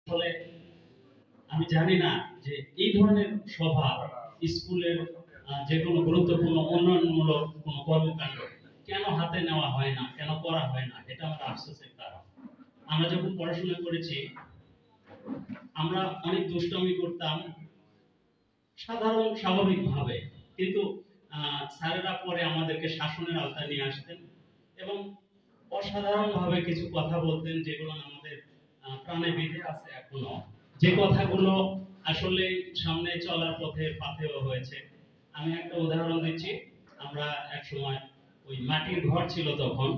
ফলে আমি জানি না যে এই ধরনের সভা স্কুলের যে কোনো গুরুত্বপূর্ণ উন্নয়নমূলক কোনো কর্মকাণ্ড কেন হাতে নেওয়া হয় না, কেন করা হয় না, এটা আমার আফসোসের কারণ। আমরা যখন পড়াশোনা করেছি আমরা অনেক দুষ্টামি করতাম সাধারণ স্বাভাবিকভাবে, কিন্তু স্যারেরা পরে আমাদেরকে শাসনের আওতায় নিয়ে আসতেন এবং অসাধারণভাবে কিছু কথা বলতেন যেগুলো আমাদের প্রাণে বেঁধে আছে এখনো, যে কথাগুলো আসলে সামনে চলার পথে পাথেয় হয়েছে। আমি একটা উদাহরণ দিচ্ছি। আমরা এক সময় ওই মাটির ঘর ছিল তখন,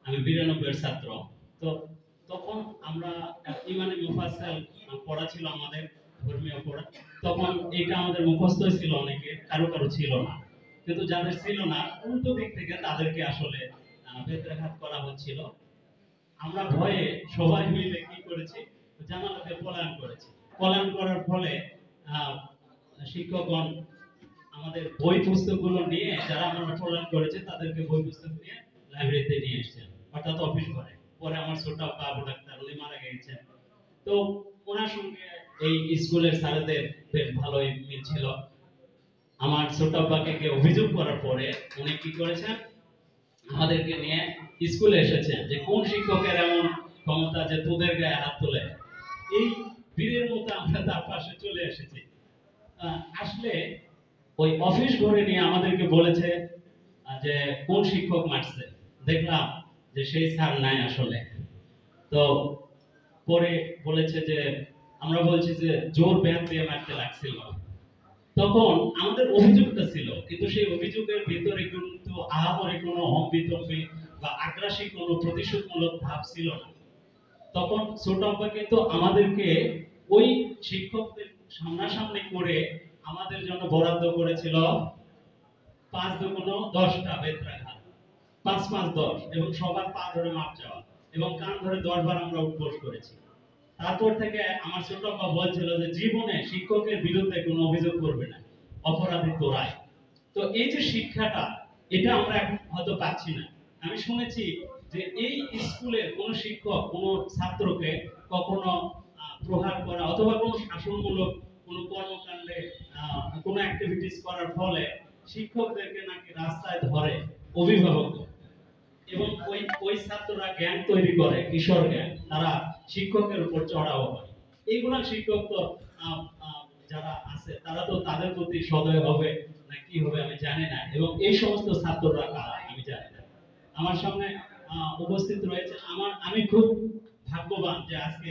আমি 92 এর ছাত্র। তো তখন আমরা ইমানে মুফাসসাল পড়া ছিল আমাদের, ধর্মীয় পড়া। তখন এটা আমাদের মুখস্থ ছিল, অনেকে কারো কারো ছিল না, কিন্তু যাদের ছিল না উল্টো দিক থেকে তাদেরকে আসলে বেত্রাঘাত করা হচ্ছিল। আমরা ভয়ে সবাই মিলে কি করেছি, জানালাতে পলায়ন করেছি। পলায়ন করার ফলে শিক্ষকগণ আমাদের বই পুস্তকগুলো নিয়ে, যারা আমরা পলায়ন করেছে তাদেরকে বই পুস্তক নিয়ে লাইব্রেরিতে নিয়ে এসেছেন, অর্থাৎ অফিস ঘরে। পরে আমার ছোট বাবু ডাক্তার, উনি মারা গেছেন। তো ওনার সঙ্গে এই স্কুলের স্যারদের বেশ ভালোই মিল ছিল। আমার ছোট আব্বাকে অভিযোগ করার পরে উনি কি করেছেন, আমাদেরকে নিয়ে স্কুলে এসেছেন যে কোন শিক্ষকের এমন ক্ষমতা যে তোদের গায়ে হাত তোলে। এই বীরের মতো আমরা তার পাশে চলে এসেছি। আসলে ওই অফিস ঘরে নিয়ে আমাদেরকে বলেছে যে কোন শিক্ষক মারছে। দেখলাম যে সেই স্যার নাই আসলে। তো পরে বলেছে যে আমরা বলছি যে জোর ব্যাট দিয়ে মারতে লাগছিল। তখন আমাদের অভিযোগটা ছিল, কিন্তু সেই অভিযোগের ভিতরে কিন্তু আহামরি কোনো হম্বিতম্বি বা আগ্রাসী কোনো প্রতিশোধমূলক ভাব ছিল না। তখন ছোট আব্বা কিন্তু আমাদেরকে ওই শিক্ষকদের সামনাসামনি করে আমাদের জন্য বরাদ্দ করেছিল 5-10টা বেত্রাঘাত, 5-5-10, এবং সবার পা ধরে মাপ চাওয়া এবং কান ধরে 10 বার আমরা উঠবোস করেছি। তারপর থেকে আমার ছোট আব্বা বলছিল যে জীবনে শিক্ষকের বিরুদ্ধে কোনো অভিযোগ করবে না, অপরাধী তোরাই। তো এই যে শিক্ষাটা, এটা আমরা এখন হয়তো পাচ্ছি না। আমি শুনেছি যে এই স্কুলের কোন শিক্ষক কোন ছাত্রকে কখনো প্রহার করা অথবা কোন শাসনমূলক কোন কর্মকাণ্ডে কোন অ্যাক্টিভিটিস করার ফলে শিক্ষকদেরকে নাকি রাস্তায় ধরে অভিভাবক, এবং ওই ওই ছাত্ররা গ্যাং তৈরি করে, কিশোর গ্যাং, তারা শিক্ষকের উপর চড়াও হয়। এইগুলা শিক্ষক তো যারা আছে তারা তো তাদের প্রতি সদয় হবে না কি হবে আমি জানি না, এবং এই সমস্ত ছাত্ররা কারা আমি জানি না। আমার সামনে উপস্থিত রয়েছে, আমি খুব ভাগ্যবান যে আজকে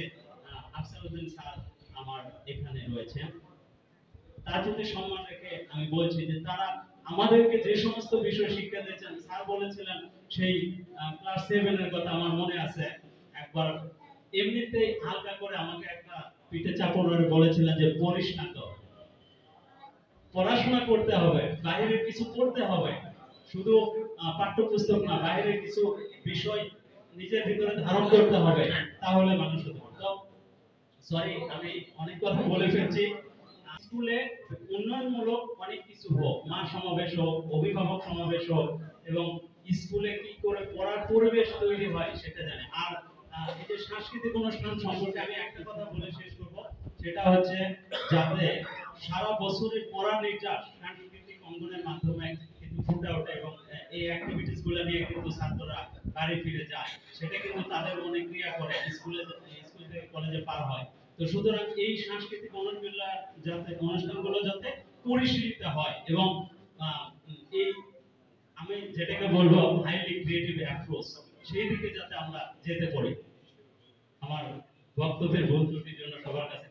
আফসারউদ্দিন স্যার আমার এখানে রয়েছেন। তার প্রতি সম্মান রেখে আমি বলছি যে তারা আমাদেরকে যে সমস্ত বিষয় শিক্ষা দিয়েছেন, স্যার বলেছিলেন সেই ক্লাস 7 এর কথা আমার মনে আছে। একবার এমনিতেই হালকা করে আমাকে একটা পিঠে চাপড় মেরে বলেছিলেন যে পড়িস না, তো পড়াশোনা করতে হবে, বাইরের কিছু পড়তে হবে, শুধু পাঠ্যপুস্তক না, বাইরের কিছু বিষয় নিজের ভিতরে ধারণ করতে হবে, তাহলে মানুষ হতে পারবে। তো সরি, আমি অনেক কথা বলে ফেলছি। স্কুলে উন্নয়নমূলক অনেক কিছু হোক, মা সমাবেশ হোক, অভিভাবক সমাবেশ হোক, এবং স্কুলে কি করে পড়ার পরিবেশ তৈরি হয় সেটা জানে। আর এই যে সাংস্কৃতিক অনুষ্ঠান সম্পর্কে আমি একটা কথা বলে শেষ করব, সেটা হচ্ছে যাতে সারা বছরের পড়ার নির্যাস সাংস্কৃতিক অঙ্গনের মাধ্যমে কিন্তু ফুটে ওঠে, এবং এই অ্যাক্টিভিটিস গুলো নিয়ে কিন্তু ছাত্ররা বাড়ি ফিরে যায়, সেটা কিন্তু তাদের মনে ক্রিয়া করে স্কুল থেকে কলেজে পার হয়। তো সুতরাং এই সাংস্কৃতিক অনুষ্ঠানগুলো যাতে পরিশীলিত হয়, এবং এই আমি যেটাকে বলবো হাইলি ক্রিয়েটিভ অ্যাপ্রোচ, সেই দিকে যাতে আমরা যেতে পারি। আমার বক্তব্যের ভুল ত্রুটির জন্য সবার কাছে